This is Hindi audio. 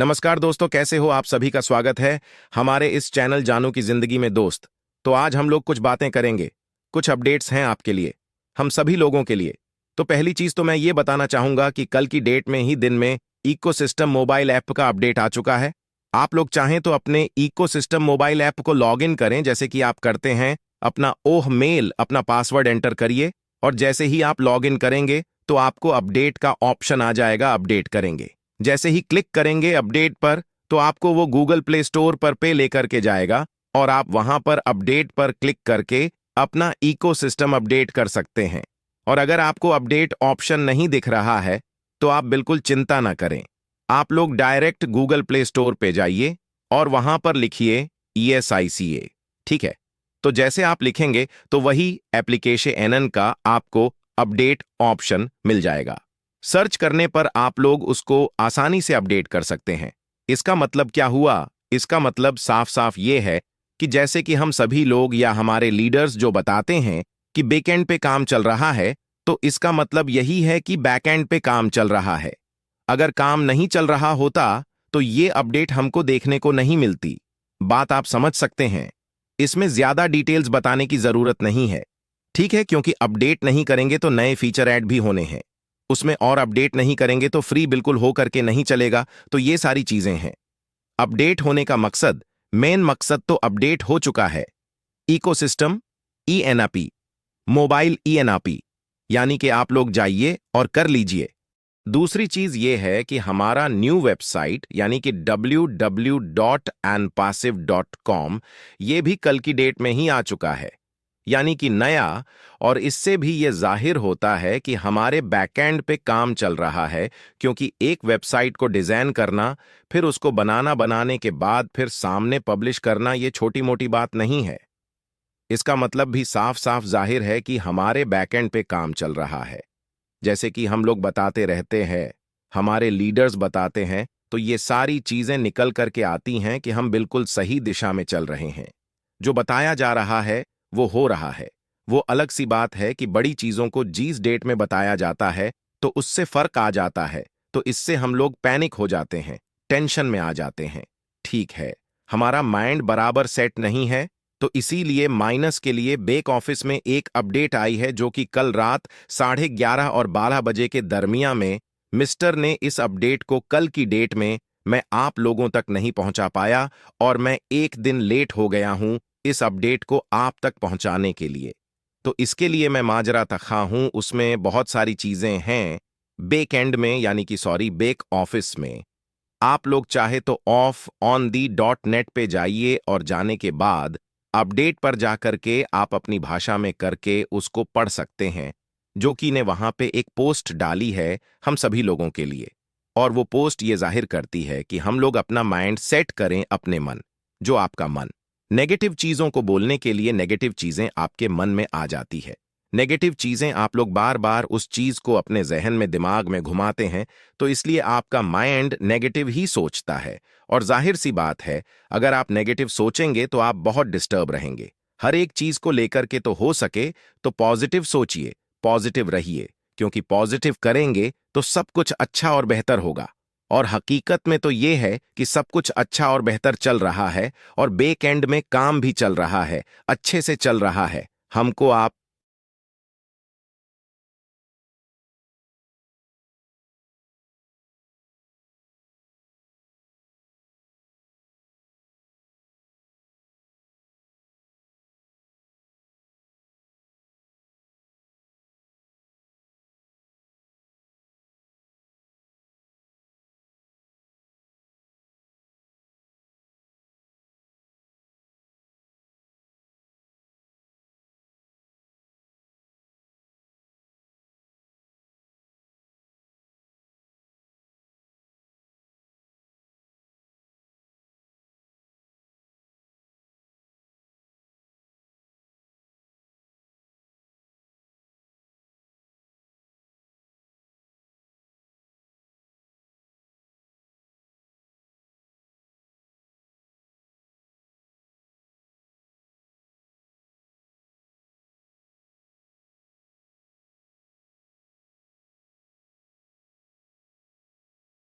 नमस्कार दोस्तों, कैसे हो आप सभी का स्वागत है हमारे इस चैनल जानू की जिंदगी में दोस्त। तो आज हम लोग कुछ बातें करेंगे, कुछ अपडेट्स हैं आपके लिए, हम सभी लोगों के लिए। तो पहली चीज तो मैं ये बताना चाहूंगा कि कल की डेट में ही दिन में इकोसिस्टम मोबाइल ऐप का अपडेट आ चुका है। आप लोग चाहें तो अपने इकोसिस्टम मोबाइल ऐप को लॉग इन करें, जैसे कि आप करते हैं। अपना ओह मेल, अपना पासवर्ड एंटर करिए और जैसे ही आप लॉग इन करेंगे तो आपको अपडेट का ऑप्शन आ जाएगा। अपडेट करेंगे, जैसे ही क्लिक करेंगे अपडेट पर तो आपको वो गूगल प्ले स्टोर पर पे लेकर के जाएगा और आप वहां पर अपडेट पर क्लिक करके अपना इकोसिस्टम अपडेट कर सकते हैं। और अगर आपको अपडेट ऑप्शन नहीं दिख रहा है तो आप बिल्कुल चिंता ना करें। आप लोग डायरेक्ट गूगल प्ले स्टोर पे जाइए और वहां पर लिखिए ESICA। ठीक है, तो जैसे आप लिखेंगे तो वही एप्लीकेशन एनन का आपको अपडेट ऑप्शन मिल जाएगा। सर्च करने पर आप लोग उसको आसानी से अपडेट कर सकते हैं। इसका मतलब क्या हुआ? इसका मतलब साफ साफ ये है कि जैसे कि हम सभी लोग या हमारे लीडर्स जो बताते हैं कि बैकएंड पे काम चल रहा है, तो इसका मतलब यही है कि बैकएंड पे काम चल रहा है। अगर काम नहीं चल रहा होता तो ये अपडेट हमको देखने को नहीं मिलती। बात आप समझ सकते हैं। इसमें ज्यादा डिटेल्स बताने की जरूरत नहीं है, ठीक है, क्योंकि अपडेट नहीं करेंगे तो नए फीचर ऐड भी होने हैं उसमें, और अपडेट नहीं करेंगे तो फ्री बिल्कुल हो करके नहीं चलेगा। तो ये सारी चीजें हैं। अपडेट होने का मकसद, मेन मकसद तो अपडेट हो चुका है। इकोसिस्टम ENAP, मोबाइल ENAP, यानी कि आप लोग जाइए और कर लीजिए। दूसरी चीज ये है कि हमारा न्यू वेबसाइट यानी कि www.anpassive.com ये भी कल की डेट में ही आ चुका है, यानी कि नया। और इससे भी ये जाहिर होता है कि हमारे बैकएंड पे काम चल रहा है, क्योंकि एक वेबसाइट को डिजाइन करना, फिर उसको बनाने के बाद फिर सामने पब्लिश करना, ये छोटी मोटी बात नहीं है। इसका मतलब भी साफ साफ जाहिर है कि हमारे बैकएंड पे काम चल रहा है। जैसे कि हम लोग बताते रहते हैं, हमारे लीडर्स बताते हैं, तो ये सारी चीजें निकल करके आती हैं कि हम बिल्कुल सही दिशा में चल रहे हैं। जो बताया जा रहा है वो हो रहा है। वो अलग सी बात है कि बड़ी चीजों को जिस डेट में बताया जाता है तो उससे फर्क आ जाता है, तो इससे हम लोग पैनिक हो जाते हैं, टेंशन में आ जाते हैं। ठीक है, हमारा माइंड बराबर सेट नहीं है, तो इसीलिए माइनस के लिए बैक ऑफिस में एक अपडेट आई है, जो कि कल रात 11:30 और 12 बजे के दरमियान में मिस्टर ने इस अपडेट को कल की डेट में मैं आप लोगों तक नहीं पहुंचा पाया और मैं एक दिन लेट हो गया हूं इस अपडेट को आप तक पहुंचाने के लिए। तो इसके लिए मैं माजरा तखा हूं। उसमें बहुत सारी चीजें हैं बैक एंड में, यानी कि सॉरी बैक ऑफिस में। आप लोग चाहे तो ऑफ ऑन दी .net पे जाइए और जाने के बाद अपडेट पर जाकर के आप अपनी भाषा में करके उसको पढ़ सकते हैं, जो कि ने वहां पे एक पोस्ट डाली है हम सभी लोगों के लिए। और वो पोस्ट ये जाहिर करती है कि हम लोग अपना माइंड सेट करें, अपने मन, जो आपका मन नेगेटिव चीजों को बोलने के लिए नेगेटिव चीजें आपके मन में आ जाती है। नेगेटिव चीजें आप लोग बार बार उस चीज को अपने जहन में, दिमाग में घुमाते हैं, तो इसलिए आपका माइंड नेगेटिव ही सोचता है। और जाहिर सी बात है, अगर आप नेगेटिव सोचेंगे तो आप बहुत डिस्टर्ब रहेंगे। हर एक चीज को लेकर के तो हो सके तो पॉजिटिव सोचिए, पॉजिटिव रहिए, क्योंकि पॉजिटिव करेंगे तो सब कुछ अच्छा और बेहतर होगा। और हकीकत में तो ये है कि सब कुछ अच्छा और बेहतर चल रहा है और बैक एंड में काम भी चल रहा है, अच्छे से चल रहा है। हमको आप